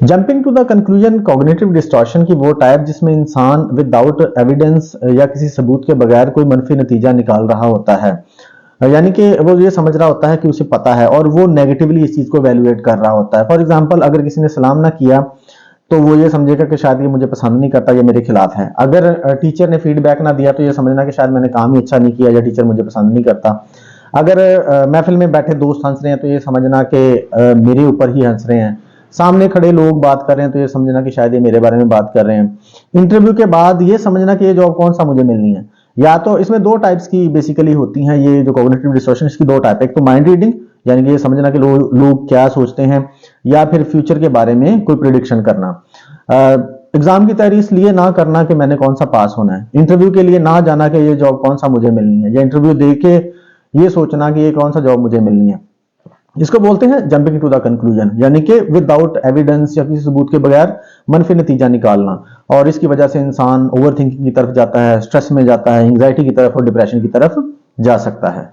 Jumping to the conclusion cognitive distortion की वो type जिसमें इंसान विदाउट एविडेंस या किसी सबूत के बगैर कोई मनफी नतीजा निकाल रहा होता है, यानी कि वो ये समझ रहा होता है कि उसे पता है और वो नेगेटिवली इस चीज को वैल्यूएट कर रहा होता है। फॉर एग्जांपल, अगर किसी ने सलाम ना किया तो वो ये समझेगा कि शायद ये मुझे पसंद नहीं करता, ये मेरे खिलाफ है। अगर टीचर ने फीडबैक ना दिया तो ये समझना कि शायद मैंने काम ही अच्छा नहीं किया या टीचर मुझे पसंद नहीं करता। अगर महफिल में बैठे दोस्त हंस रहे हैं तो ये समझना कि मेरे ऊपर ही हंस रहे हैं। सामने खड़े लोग बात कर रहे हैं तो ये समझना कि शायद ये मेरे बारे में बात कर रहे हैं। इंटरव्यू के बाद ये समझना कि ये जॉब कौन सा मुझे मिलनी है। या तो इसमें दो टाइप्स की बेसिकली होती हैं, ये जो कॉग्निटिव डिस्टॉर्शन इसकी दो टाइप है। एक तो माइंड रीडिंग, यानी कि ये समझना कि लोग क्या सोचते हैं, या फिर फ्यूचर के बारे में कोई प्रिडिक्शन करना। एग्जाम की तैयारी इसलिए ना करना कि मैंने कौन सा पास होना है, इंटरव्यू के लिए ना जाना कि ये जॉब कौन सा मुझे मिलनी है, या इंटरव्यू दे के ये सोचना कि ये कौन सा जॉब मुझे मिलनी है। इसको बोलते हैं जंपिंग टू द कंक्लूजन, यानी कि विदाउट एविडेंस या किसी सबूत के बगैर मनफी नतीजा निकालना। और इसकी वजह से इंसान ओवर थिंकिंग की तरफ जाता है, स्ट्रेस में जाता है, एंग्जाइटी की तरफ और डिप्रेशन की तरफ जा सकता है।